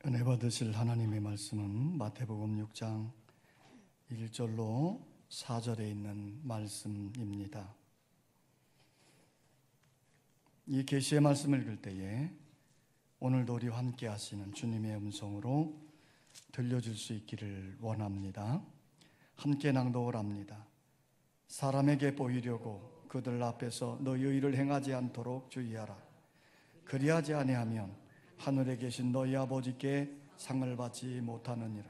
은혜 받으실 하나님의 말씀은 마태복음 6장 1절로 4절에 있는 말씀입니다. 이 계시의 말씀을 읽을 때에 오늘도 우리와 함께 하시는 주님의 음성으로 들려줄 수 있기를 원합니다. 함께 낭독을 합니다. 사람에게 보이려고 그들 앞에서 너희의 일을 행하지 않도록 주의하라. 그리하지 아니하면 하늘에 계신 너희 아버지께 상을 받지 못하느니라.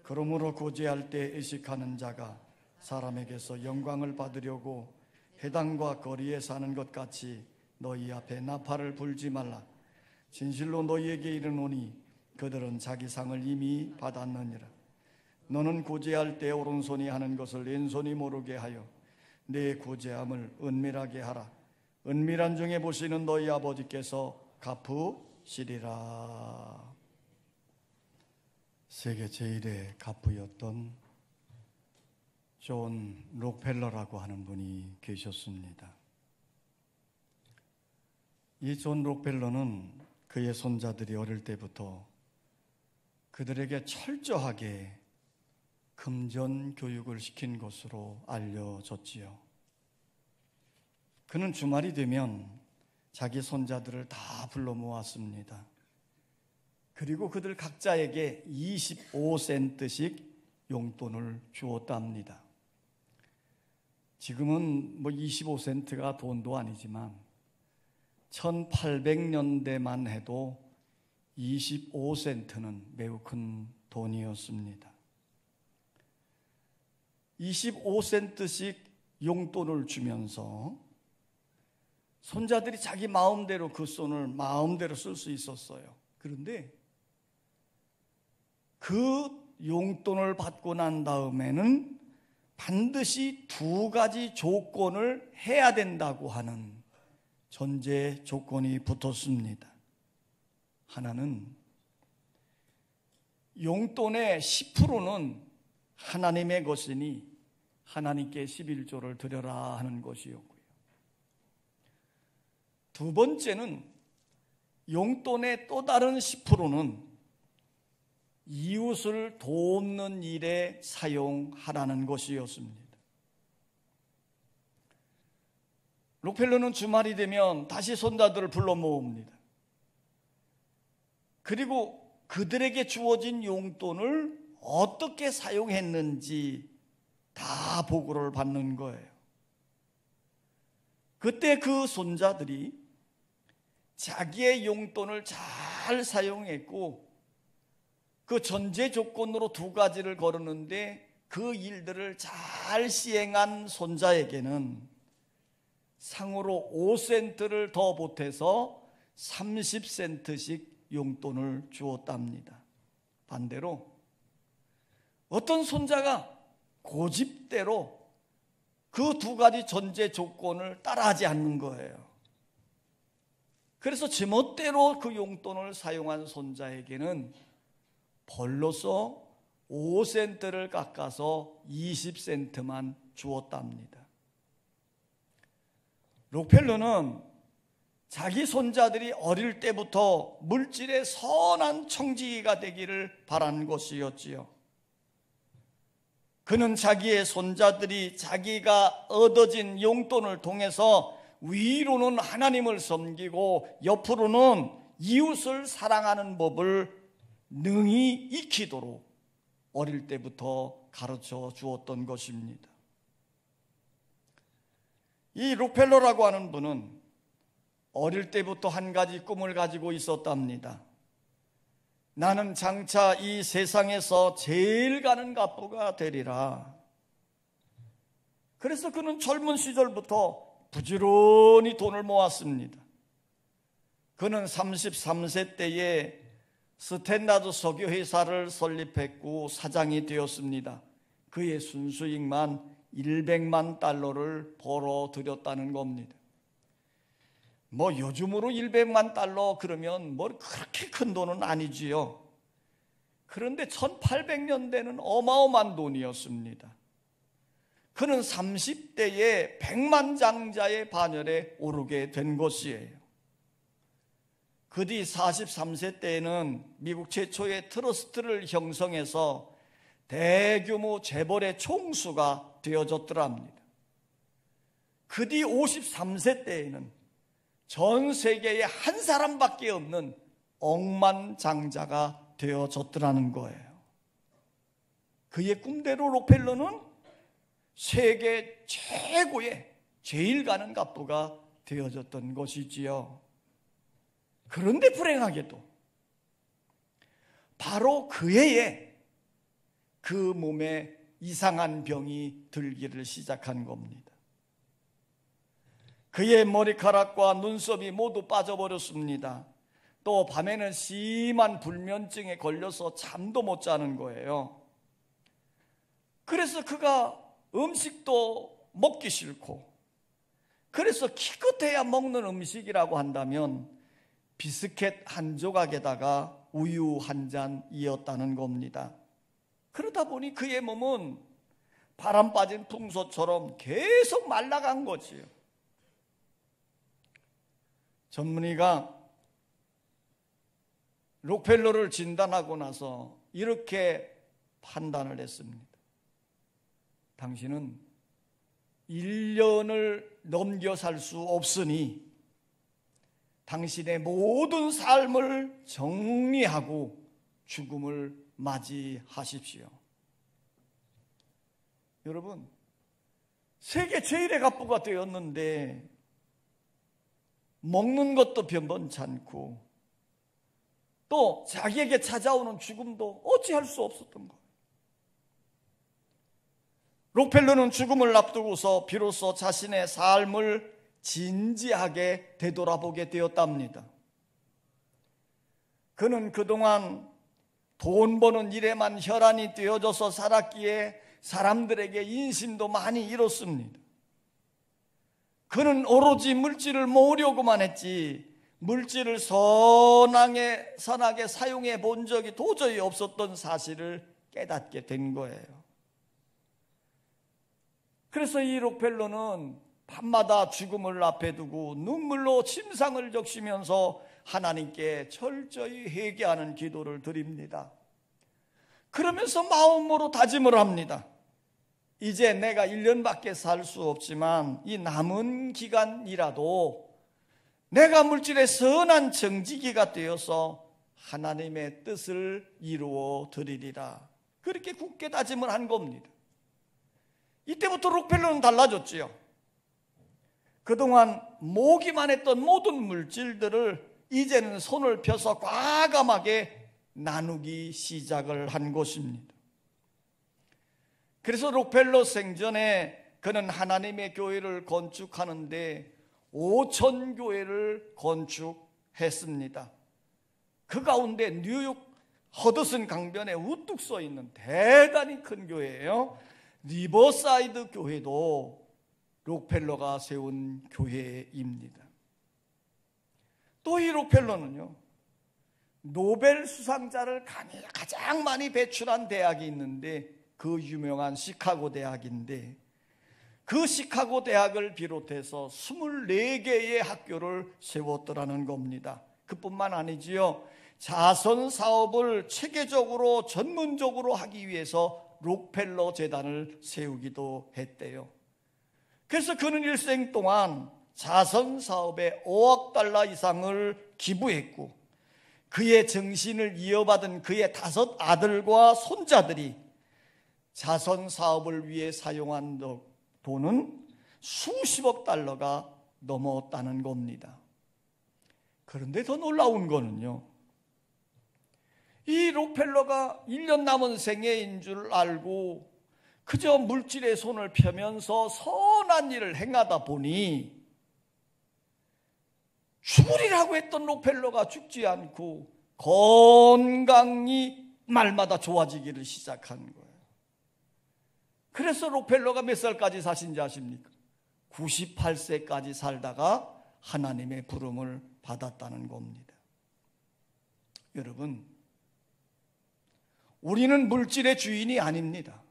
그러므로 구제할 때 의식하는 자가 사람에게서 영광을 받으려고 회당과 거리에 사는 것 같이 너희 앞에 나팔을 불지 말라. 진실로 너희에게 이르노니 그들은 자기 상을 이미 받았느니라. 너는 구제할 때 오른손이 하는 것을 왼손이 모르게 하여 내 구제함을 은밀하게 하라. 은밀한 중에 보시는 너희 아버지께서 갚으시리라. 세계 제1의 갑부였던 존 록펠러라고 하는 분이 계셨습니다. 이 존 록펠러는 그의 손자들이 어릴 때부터 그들에게 철저하게 금전 교육을 시킨 것으로 알려졌지요. 그는 주말이 되면 자기 손자들을 다 불러 모았습니다. 그리고 그들 각자에게 25센트씩 용돈을 주었답니다. 지금은 25센트가 돈도 아니지만 1800년대만 해도 25센트는 매우 큰 돈이었습니다. 25센트씩 용돈을 주면서 손자들이 자기 마음대로 그 돈을 마음대로 쓸 수 있었어요. 그런데 그 용돈을 받고 난 다음에는 반드시 두 가지 조건을 해야 된다고 하는 전제 조건이 붙었습니다. 하나는 용돈의 10%는 하나님의 것이니 하나님께 11조를 드려라 하는 것이었고요. 두 번째는 용돈의 또 다른 10%는 이웃을 돕는 일에 사용하라는 것이었습니다. 록펠러는 주말이 되면 다시 손자들을 불러 모읍니다. 그리고 그들에게 주어진 용돈을 어떻게 사용했는지 다 보고를 받는 거예요. 그때 그 손자들이 자기의 용돈을 잘 사용했고 그 전제 조건으로 두 가지를 걸었는데 그 일들을 잘 시행한 손자에게는 상으로 5센트를 더 보태서 30센트씩 용돈을 주었답니다. 반대로 어떤 손자가 고집대로 그 두 가지 전제 조건을 따라하지 않는 거예요. 그래서 제멋대로 그 용돈을 사용한 손자에게는 벌로서 5센트를 깎아서 20센트만 주었답니다. 록펠러는 자기 손자들이 어릴 때부터 물질의 선한 청지기가 되기를 바란 것이었지요. 그는 자기의 손자들이 자기가 얻어진 용돈을 통해서 위로는 하나님을 섬기고 옆으로는 이웃을 사랑하는 법을 능히 익히도록 어릴 때부터 가르쳐 주었던 것입니다. 이 록펠러라고 하는 분은 어릴 때부터 한 가지 꿈을 가지고 있었답니다. 나는 장차 이 세상에서 제일 가는 갑부가 되리라. 그래서 그는 젊은 시절부터 부지런히 돈을 모았습니다. 그는 33세 때에 스탠다드 석유회사를 설립했고 사장이 되었습니다. 그의 순수익만 100만 달러를 벌어들였다는 겁니다. 요즘으로 100만 달러 그러면 그렇게 큰 돈은 아니지요. 그런데 1800년대는 어마어마한 돈이었습니다. 그는 30대에 백만장자의 반열에 오르게 된 것이에요. 그 뒤 43세 때에는 미국 최초의 트러스트를 형성해서 대규모 재벌의 총수가 되어졌더라 합니다. 그 뒤 53세 때에는 전 세계에 한 사람밖에 없는 억만장자가 되어졌더라는 거예요. 그의 꿈대로 록펠러는 세계 최고의 제일 가는 갑부가 되어졌던 것이지요. 그런데 불행하게도 바로 그 해에 그 몸에 이상한 병이 들기를 시작한 겁니다. 그의 머리카락과 눈썹이 모두 빠져버렸습니다. 또 밤에는 심한 불면증에 걸려서 잠도 못 자는 거예요. 그래서 그가 음식도 먹기 싫고, 그래서 기껏해야 먹는 음식이라고 한다면 비스켓 한 조각에다가 우유 한 잔이었다는 겁니다. 그러다 보니 그의 몸은 바람 빠진 풍소처럼 계속 말라간 거지요. 전문의가 록펠러를 진단하고 나서 이렇게 판단을 했습니다. 당신은 1년을 넘겨 살 수 없으니 당신의 모든 삶을 정리하고 죽음을 맞이하십시오. 여러분, 세계 제일의 갑부가 되었는데 먹는 것도 변변찮고 또 자기에게 찾아오는 죽음도 어찌할 수 없었던 거예요. 록펠러는 죽음을 앞두고서 비로소 자신의 삶을 진지하게 되돌아보게 되었답니다. 그는 그동안 돈 버는 일에만 혈안이 되어져서 살았기에 사람들에게 인심도 많이 잃었습니다. 그는 오로지 물질을 모으려고만 했지 물질을 선하게 사용해 본 적이 도저히 없었던 사실을 깨닫게 된 거예요. 그래서 이 록펠러는 밤마다 죽음을 앞에 두고 눈물로 침상을 적시면서 하나님께 철저히 회개하는 기도를 드립니다. 그러면서 마음으로 다짐을 합니다. 이제 내가 1년밖에 살 수 없지만 이 남은 기간이라도 내가 물질의 선한 정직이가 되어서 하나님의 뜻을 이루어 드리리라. 그렇게 굳게 다짐을 한 겁니다. 이때부터 록펠러는 달라졌지요. 그동안 모기만 했던 모든 물질들을 이제는 손을 펴서 과감하게 나누기 시작을 한 것입니다. 그래서 록펠러 생전에 그는 하나님의 교회를 건축하는데 5,000 교회를 건축했습니다. 그 가운데 뉴욕 허드슨 강변에 우뚝 서 있는 대단히 큰 교회예요. 리버사이드 교회도 록펠러가 세운 교회입니다. 또 이 록펠러는요, 노벨 수상자를 가장 많이 배출한 대학이 있는데 그 유명한 시카고 대학인데 그 시카고 대학을 비롯해서 24개의 학교를 세웠더라는 겁니다. 그뿐만 아니지요. 자선 사업을 체계적으로 전문적으로 하기 위해서 록펠러 재단을 세우기도 했대요. 그래서 그는 일생 동안 자선 사업에 5억 달러 이상을 기부했고 그의 정신을 이어받은 그의 5 아들과 손자들이 자선 사업을 위해 사용한 돈은 수십억 달러가 넘었다는 겁니다. 그런데 더 놀라운 거는요, 이 록펠러가 1년 남은 생애인 줄 알고 그저 물질의 손을 펴면서 선한 일을 행하다 보니 죽으리라고 했던 록펠러가 죽지 않고 건강이 말마다 좋아지기를 시작한 거예요. 그래서 록펠러가 몇 살까지 사신지 아십니까? 98세까지 살다가 하나님의 부름을 받았다는 겁니다. 여러분, 우리는 물질의 주인이 아닙니다.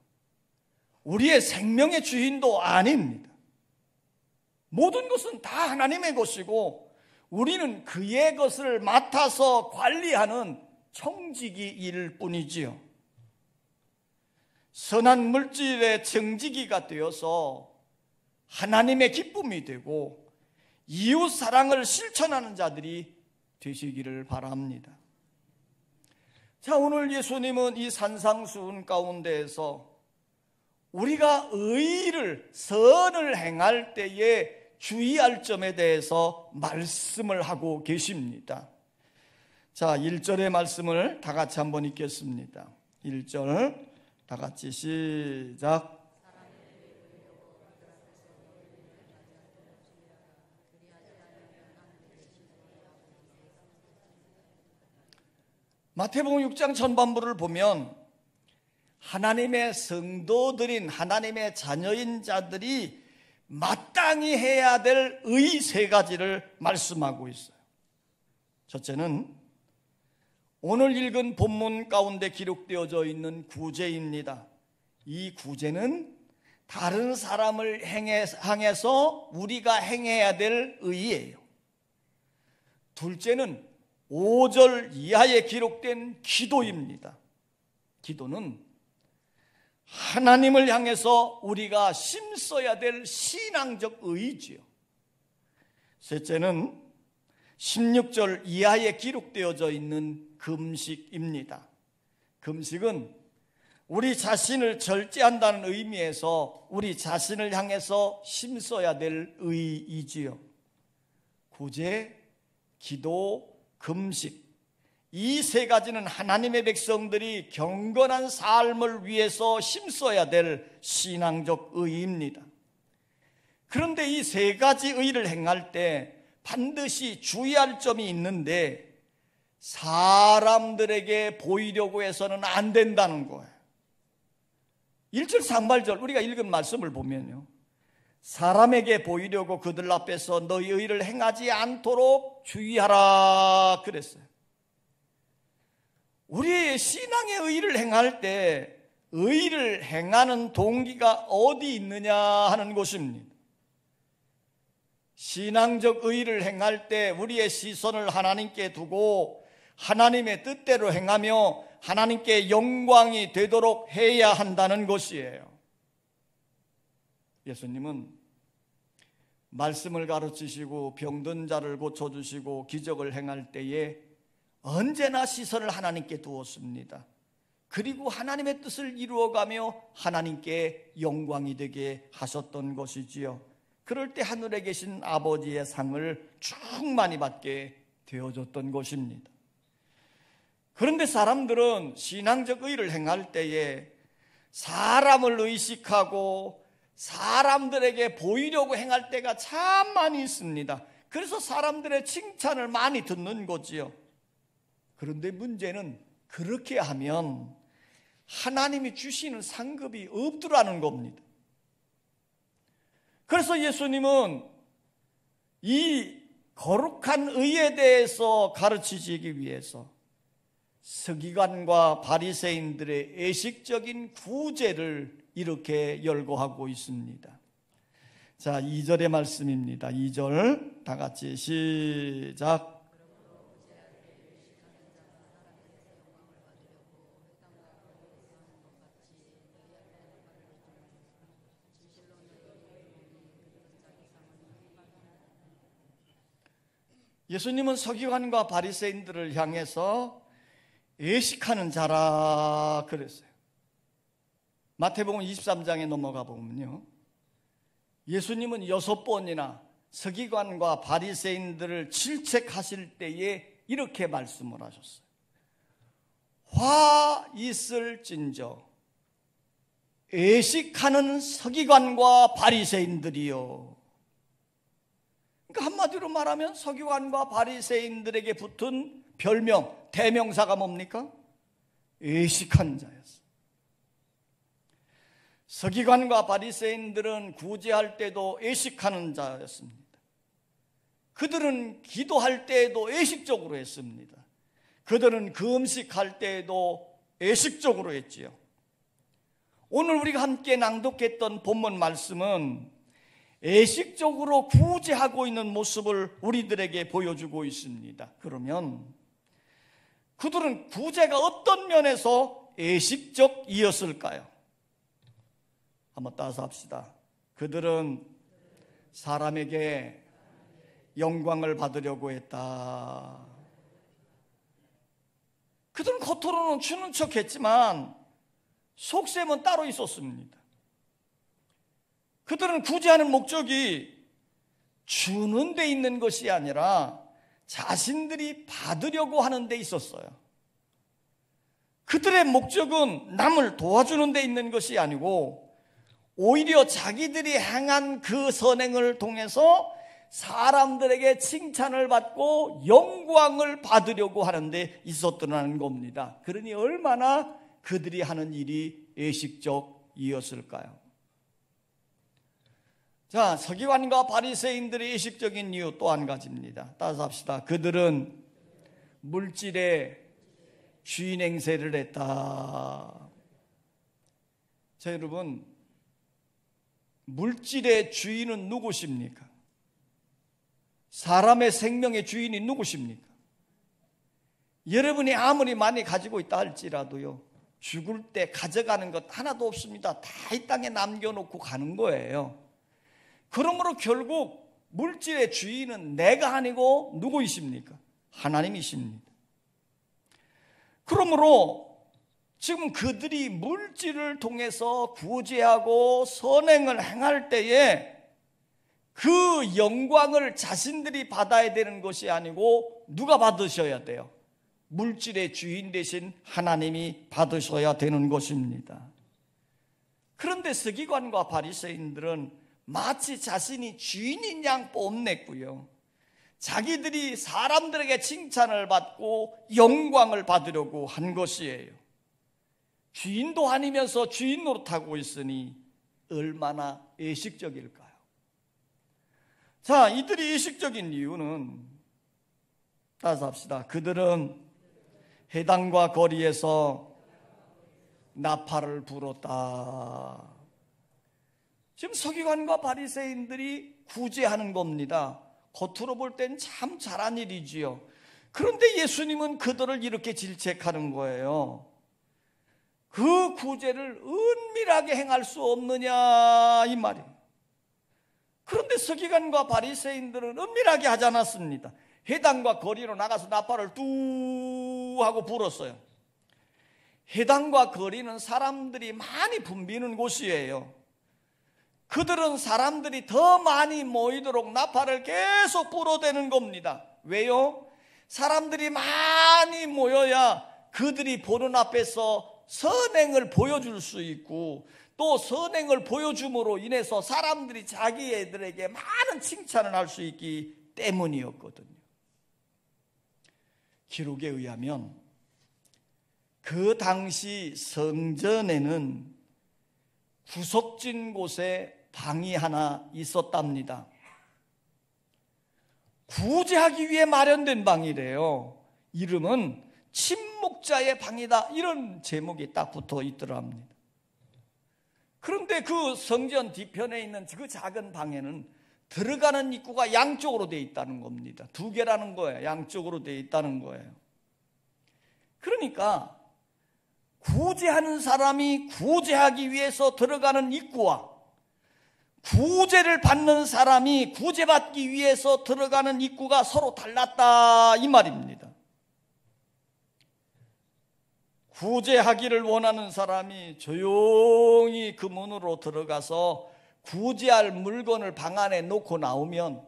우리의 생명의 주인도 아닙니다. 모든 것은 다 하나님의 것이고 우리는 그의 것을 맡아서 관리하는 청지기일 뿐이지요. 선한 물질의 청지기가 되어서 하나님의 기쁨이 되고 이웃 사랑을 실천하는 자들이 되시기를 바랍니다. 자, 오늘 예수님은 이 산상수훈 가운데에서 우리가 의를, 선을 행할 때에 주의할 점에 대해서 말씀을 하고 계십니다. 자, 1절의 말씀을 다 같이 한번 읽겠습니다. 1절 다 같이 시작. 마태복음 6장 전반부를 보면 하나님의 성도들인 하나님의 자녀인 자들이 마땅히 해야 될 의 세 가지를 말씀하고 있어요. 첫째는 오늘 읽은 본문 가운데 기록되어져 있는 구제입니다. 이 구제는 다른 사람을 향해서 우리가 행해야 될 의예요. 둘째는 5절 이하에 기록된 기도입니다. 기도는 하나님을 향해서 우리가 심써야 될 신앙적 의지요. 셋째는 16절 이하에 기록되어져 있는 금식입니다. 금식은 우리 자신을 절제한다는 의미에서 우리 자신을 향해서 심써야 될 의이지요. 구제, 기도, 금식, 이 세 가지는 하나님의 백성들이 경건한 삶을 위해서 힘써야 될 신앙적 의의입니다. 그런데 이 세 가지 의를 행할 때 반드시 주의할 점이 있는데 사람들에게 보이려고 해서는 안 된다는 거예요. 1절 상반절 우리가 읽은 말씀을 보면요, 사람에게 보이려고 그들 앞에서 너희 의를 행하지 않도록 주의하라 그랬어요. 우리의 신앙의 의를 행할 때 의를 행하는 동기가 어디 있느냐 하는 것입니다. 신앙적 의를 행할 때 우리의 시선을 하나님께 두고 하나님의 뜻대로 행하며 하나님께 영광이 되도록 해야 한다는 것이에요. 예수님은 말씀을 가르치시고 병든 자를 고쳐주시고 기적을 행할 때에 언제나 시선을 하나님께 두었습니다. 그리고 하나님의 뜻을 이루어가며 하나님께 영광이 되게 하셨던 것이지요. 그럴 때 하늘에 계신 아버지의 상을 충만히 받게 되어졌던 것입니다. 그런데 사람들은 신앙적 의를 행할 때에 사람을 의식하고 사람들에게 보이려고 행할 때가 참 많이 있습니다. 그래서 사람들의 칭찬을 많이 듣는 거지요. 그런데 문제는 그렇게 하면 하나님이 주시는 상급이 없더라는 겁니다. 그래서 예수님은 이 거룩한 의에 대해서 가르치시기 위해서 서기관과 바리새인들의 애식적인 구제를 이렇게 열거하고 있습니다. 자, 2절의 말씀입니다. 2절 다 같이 시작. 예수님은 서기관과 바리새인들을 향해서 애식하는 자라 그랬어요. 마태복음 23장에 넘어가 보면요, 예수님은 6번이나 서기관과 바리새인들을 질책하실 때에 이렇게 말씀을 하셨어요. 화 있을진저 애식하는 서기관과 바리새인들이요. 그러니까 한마디로 말하면 서기관과 바리새인들에게 붙은 별명, 대명사가 뭡니까? 애식한 자였어요. 서기관과 바리새인들은 구제할 때도 애식하는 자였습니다. 그들은 기도할 때에도 애식적으로 했습니다. 그들은 금식할 때에도 애식적으로 했지요. 오늘 우리가 함께 낭독했던 본문 말씀은 의식적으로 구제하고 있는 모습을 우리들에게 보여주고 있습니다. 그러면 그들은 구제가 어떤 면에서 의식적이었을까요? 한번 따라서 합시다. 그들은 사람에게 영광을 받으려고 했다. 그들은 겉으로는 주는 척 했지만 속셈은 따로 있었습니다. 그들은 구제하는 목적이 주는 데 있는 것이 아니라 자신들이 받으려고 하는 데 있었어요. 그들의 목적은 남을 도와주는 데 있는 것이 아니고 오히려 자기들이 행한 그 선행을 통해서 사람들에게 칭찬을 받고 영광을 받으려고 하는 데 있었다는 겁니다. 그러니 얼마나 그들이 하는 일이 의식적이었을까요? 자, 서기관과 바리새인들의 의식적인 이유 또 한 가지입니다. 따라서 합시다. 그들은 물질의 주인 행세를 했다. 자, 여러분, 물질의 주인은 누구십니까? 사람의 생명의 주인이 누구십니까? 여러분이 아무리 많이 가지고 있다 할지라도요, 죽을 때 가져가는 것 하나도 없습니다. 다 이 땅에 남겨놓고 가는 거예요. 그러므로 결국 물질의 주인은 내가 아니고 누구이십니까? 하나님이십니다. 그러므로 지금 그들이 물질을 통해서 구제하고 선행을 행할 때에 그 영광을 자신들이 받아야 되는 것이 아니고 누가 받으셔야 돼요? 물질의 주인 대신 하나님이 받으셔야 되는 것입니다. 그런데 서기관과 바리새인들은 마치 자신이 주인인 양 뽐냈고요, 자기들이 사람들에게 칭찬을 받고 영광을 받으려고 한 것이에요. 주인도 아니면서 주인 노릇하고 있으니 얼마나 의식적일까요? 자, 이들이 의식적인 이유는 따라서 합시다. 그들은 회당과 거리에서 나팔을 불었다. 지금 서기관과 바리새인들이 구제하는 겁니다. 겉으로 볼 땐 참 잘한 일이지요. 그런데 예수님은 그들을 이렇게 질책하는 거예요. 그 구제를 은밀하게 행할 수 없느냐 이 말이에요. 그런데 서기관과 바리새인들은 은밀하게 하지 않았습니다. 회당과 거리로 나가서 나팔을 뚜 하고 불었어요. 회당과 거리는 사람들이 많이 붐비는 곳이에요. 그들은 사람들이 더 많이 모이도록 나팔을 계속 불어대는 겁니다. 왜요? 사람들이 많이 모여야 그들이 보는 앞에서 선행을 보여줄 수 있고, 또 선행을 보여줌으로 인해서 사람들이 자기애들에게 많은 칭찬을 할 수 있기 때문이었거든요. 기록에 의하면 그 당시 성전에는 구석진 곳에 방이 하나 있었답니다. 구제하기 위해 마련된 방이래요. 이름은 침묵자의 방이다, 이런 제목이 딱 붙어 있더랍니다. 그런데 그 성전 뒤편에 있는 그 작은 방에는 들어가는 입구가 양쪽으로 되어 있다는 겁니다. 두 개라는 거예요. 양쪽으로 되어 있다는 거예요. 그러니까 구제하는 사람이 구제하기 위해서 들어가는 입구와 구제를 받는 사람이 구제받기 위해서 들어가는 입구가 서로 달랐다 이 말입니다. 구제하기를 원하는 사람이 조용히 그 문으로 들어가서 구제할 물건을 방 안에 놓고 나오면,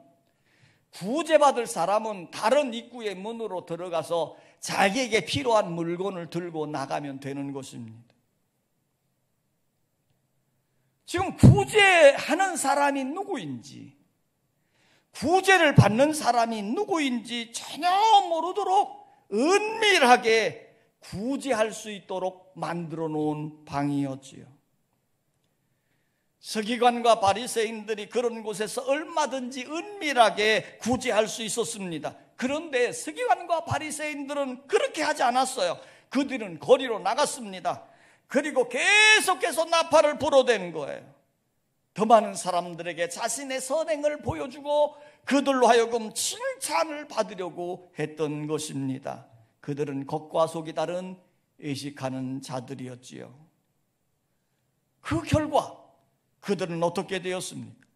구제받을 사람은 다른 입구의 문으로 들어가서 자기에게 필요한 물건을 들고 나가면 되는 것입니다. 지금 구제하는 사람이 누구인지, 구제를 받는 사람이 누구인지 전혀 모르도록 은밀하게 구제할 수 있도록 만들어 놓은 방이었지요. 서기관과 바리새인들이 그런 곳에서 얼마든지 은밀하게 구제할 수 있었습니다. 그런데 서기관과 바리새인들은 그렇게 하지 않았어요. 그들은 거리로 나갔습니다. 그리고 계속해서 나팔을 불어댄 거예요. 더 많은 사람들에게 자신의 선행을 보여주고 그들로 하여금 칭찬을 받으려고 했던 것입니다. 그들은 겉과 속이 다른 의식하는 자들이었지요. 그 결과 그들은 어떻게 되었습니까?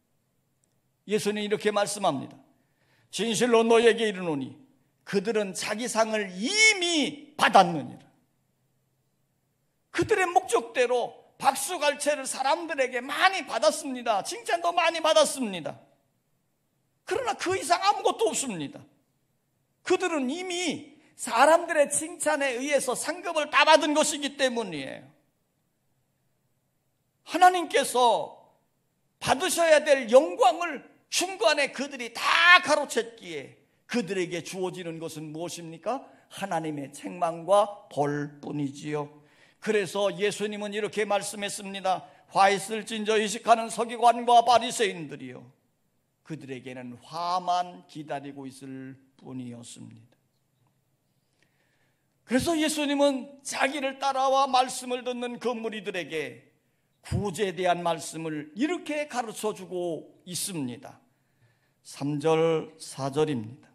예수님이 이렇게 말씀합니다. 진실로 너에게 이르노니 그들은 자기 상을 이미 받았느니라. 그들의 목적대로 박수갈채를 사람들에게 많이 받았습니다. 칭찬도 많이 받았습니다. 그러나 그 이상 아무것도 없습니다. 그들은 이미 사람들의 칭찬에 의해서 상급을 다 받은 것이기 때문이에요. 하나님께서 받으셔야 될 영광을 중간에 그들이 다 가로챘기에 그들에게 주어지는 것은 무엇입니까? 하나님의 책망과 벌뿐이지요. 그래서 예수님은 이렇게 말씀했습니다. 화 있을진저 의식하는 서기관과 바리새인들이요, 그들에게는 화만 기다리고 있을 뿐이었습니다. 그래서 예수님은 자기를 따라와 말씀을 듣는 그 무리들에게 구제에 대한 말씀을 이렇게 가르쳐주고 있습니다. 3절 4절입니다.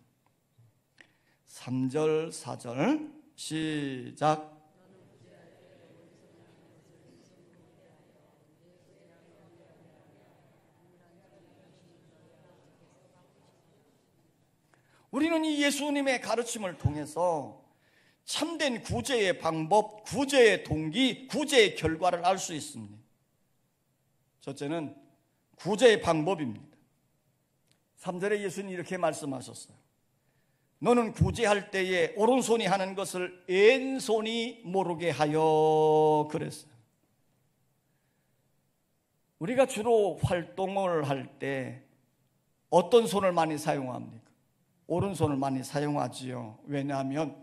3절 4절 시작. 우리는 이 예수님의 가르침을 통해서 참된 구제의 방법, 구제의 동기, 구제의 결과를 알 수 있습니다. 첫째는 구제의 방법입니다. 3절에 예수님이 이렇게 말씀하셨어요. 너는 구제할 때에 오른손이 하는 것을 왼손이 모르게 하여 그랬어요. 우리가 주로 활동을 할 때 어떤 손을 많이 사용합니까? 오른손을 많이 사용하지요. 왜냐하면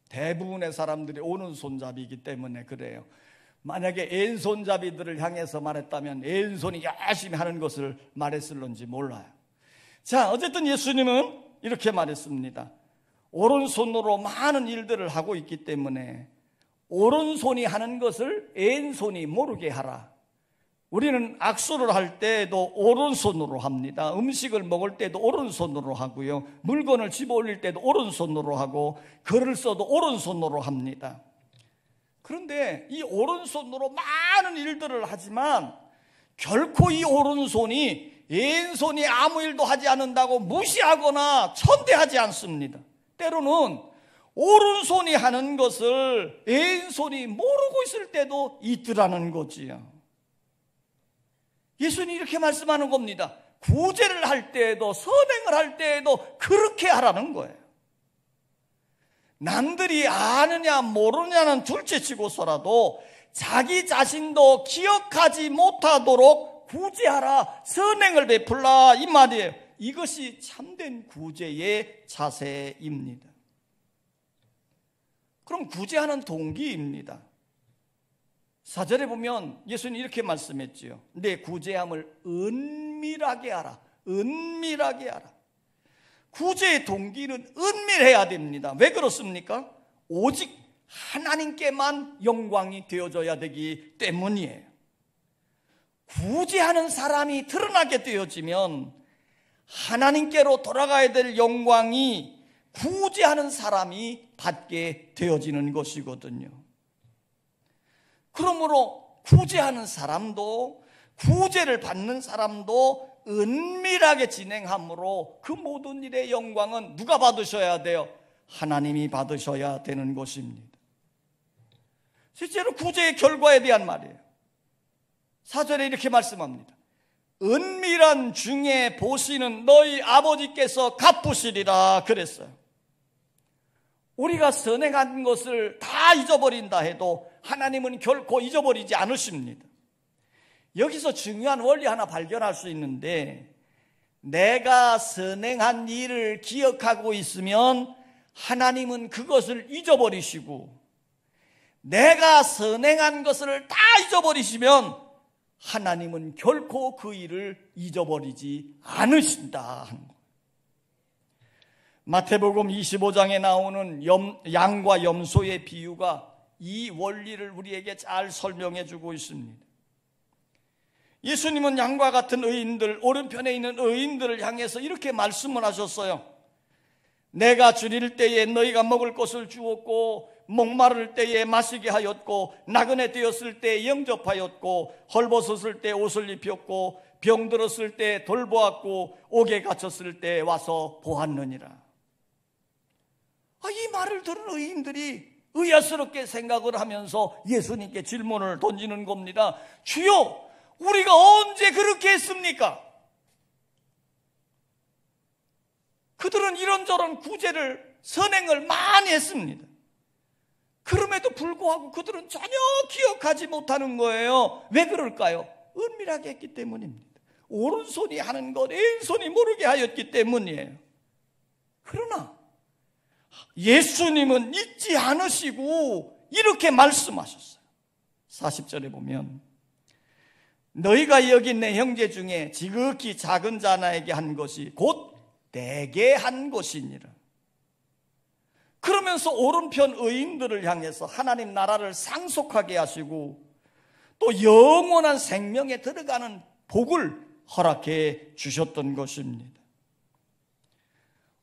대부분의 사람들이 오른손잡이이기 때문에 그래요. 만약에 왼손잡이들을 향해서 말했다면 왼손이 열심히 하는 것을 말했을런지 몰라요. 자, 어쨌든 예수님은 이렇게 말했습니다. 오른손으로 많은 일들을 하고 있기 때문에 오른손이 하는 것을 왼손이 모르게 하라. 우리는 악수를 할 때도 오른손으로 합니다. 음식을 먹을 때도 오른손으로 하고요, 물건을 집어 올릴 때도 오른손으로 하고, 글을 써도 오른손으로 합니다. 그런데 이 오른손으로 많은 일들을 하지만 결코 이 오른손이 왼손이 아무 일도 하지 않는다고 무시하거나 천대하지 않습니다. 때로는 오른손이 하는 것을 왼손이 모르고 있을 때도 있더라는 거지요. 예수님이 이렇게 말씀하는 겁니다. 구제를 할 때에도, 선행을 할 때에도 그렇게 하라는 거예요. 남들이 아느냐 모르냐는 둘째치고서라도 자기 자신도 기억하지 못하도록 구제하라, 선행을 베풀라, 이 말이에요. 이것이 참된 구제의 자세입니다. 그럼 구제하는 동기입니다. 4절에 보면 예수님이 이렇게 말씀했지요. 내 구제함을 은밀하게 하라. 은밀하게 하라. 구제의 동기는 은밀해야 됩니다. 왜 그렇습니까? 오직 하나님께만 영광이 되어져야 되기 때문이에요. 구제하는 사람이 드러나게 되어지면 하나님께로 돌아가야 될 영광이 구제하는 사람이 받게 되어지는 것이거든요. 그러므로 구제하는 사람도, 구제를 받는 사람도 은밀하게 진행함으로 그 모든 일의 영광은 누가 받으셔야 돼요? 하나님이 받으셔야 되는 것입니다. 실제로 구제의 결과에 대한 말이에요. 4절에 이렇게 말씀합니다. 은밀한 중에 보시는 너희 아버지께서 갚으시리라 그랬어요. 우리가 선행한 것을 다 잊어버린다 해도 하나님은 결코 잊어버리지 않으십니다. 여기서 중요한 원리 하나 발견할 수 있는데, 내가 선행한 일을 기억하고 있으면 하나님은 그것을 잊어버리시고, 내가 선행한 것을 다 잊어버리시면 하나님은 결코 그 일을 잊어버리지 않으신다 하는 거예요. 마태복음 25장에 나오는 양과 염소의 비유가 이 원리를 우리에게 잘 설명해 주고 있습니다. 예수님은 양과 같은 의인들, 오른편에 있는 의인들을 향해서 이렇게 말씀을 하셨어요. 내가 줄일 때에 너희가 먹을 것을 주었고, 목마를 때에 마시게 하였고, 나그네 되었을 때에 영접하였고, 헐벗었을 때 옷을 입혔고, 병들었을 때 돌보았고, 옥에 갇혔을 때 와서 보았느니라. 이 말을 들은 의인들이 의아스럽게 생각을 하면서 예수님께 질문을 던지는 겁니다. 주여, 우리가 언제 그렇게 했습니까? 그들은 이런저런 구제를, 선행을 많이 했습니다. 그럼에도 불구하고 그들은 전혀 기억하지 못하는 거예요. 왜 그럴까요? 은밀하게 했기 때문입니다. 오른손이 하는 것 왼손이 모르게 하였기 때문이에요. 그러나 예수님은 잊지 않으시고 이렇게 말씀하셨어요. 40절에 보면 너희가 여기 내 형제 중에 지극히 작은 자나에게 한 것이 곧 내게 한 것이니라. 그러면서 오른편 의인들을 향해서 하나님 나라를 상속하게 하시고 또 영원한 생명에 들어가는 복을 허락해 주셨던 것입니다.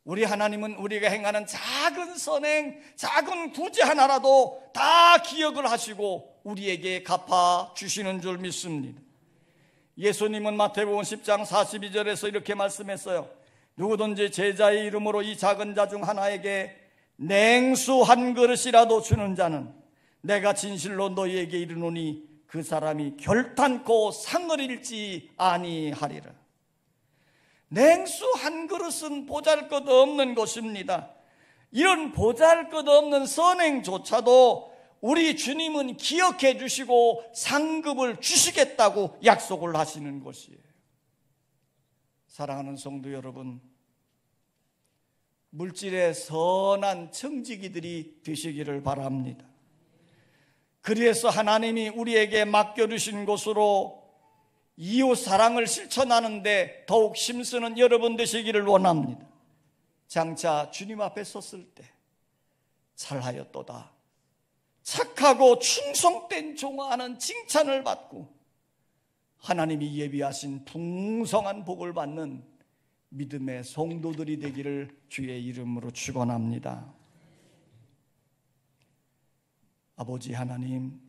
우리 하나님은 우리가 행하는 작은 선행, 작은 구제 하나라도 다 기억을 하시고 우리에게 갚아 주시는 줄 믿습니다. 예수님은 마태복음 10장 42절에서 이렇게 말씀했어요. 누구든지 제자의 이름으로 이 작은 자 중 하나에게 냉수 한 그릇이라도 주는 자는 내가 진실로 너희에게 이르노니 그 사람이 결탄코 상을 잃지 아니하리라. 냉수 한 그릇은 보잘것없는 것입니다. 이런 보잘것없는 선행조차도 우리 주님은 기억해 주시고 상급을 주시겠다고 약속을 하시는 것이에요. 사랑하는 성도 여러분, 물질의 선한 청지기들이 되시기를 바랍니다. 그래서 하나님이 우리에게 맡겨주신 것으로 이웃 사랑을 실천하는데 더욱 힘쓰는 여러분 되시기를 원합니다. 장차 주님 앞에 섰을 때 잘하였도다, 착하고 충성된 종아하는 칭찬을 받고 하나님이 예비하신 풍성한 복을 받는 믿음의 성도들이 되기를 주의 이름으로 축원합니다. 아버지 하나님,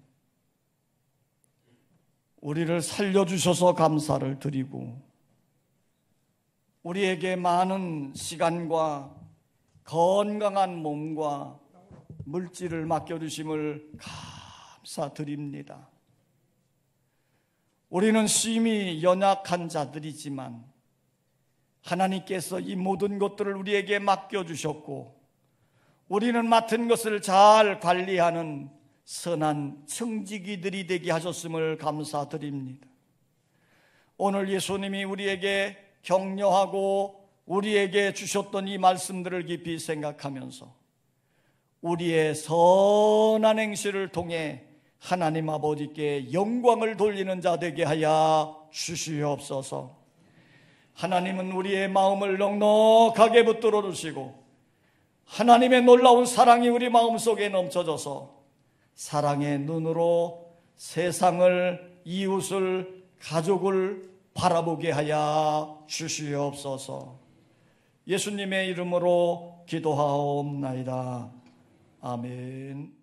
우리를 살려주셔서 감사를 드리고 우리에게 많은 시간과 건강한 몸과 물질을 맡겨주심을 감사드립니다. 우리는 심히 연약한 자들이지만 하나님께서 이 모든 것들을 우리에게 맡겨주셨고 우리는 맡은 것을 잘 관리하는 선한 청지기들이 되게 하셨음을 감사드립니다. 오늘 예수님이 우리에게 격려하고 우리에게 주셨던 이 말씀들을 깊이 생각하면서 우리의 선한 행실을 통해 하나님 아버지께 영광을 돌리는 자 되게 하여 주시옵소서. 하나님은 우리의 마음을 넉넉하게 붙들어 주시고 하나님의 놀라운 사랑이 우리 마음속에 넘쳐져서 사랑의 눈으로 세상을, 이웃을, 가족을 바라보게 하여 주시옵소서. 예수님의 이름으로 기도하옵나이다. 아멘.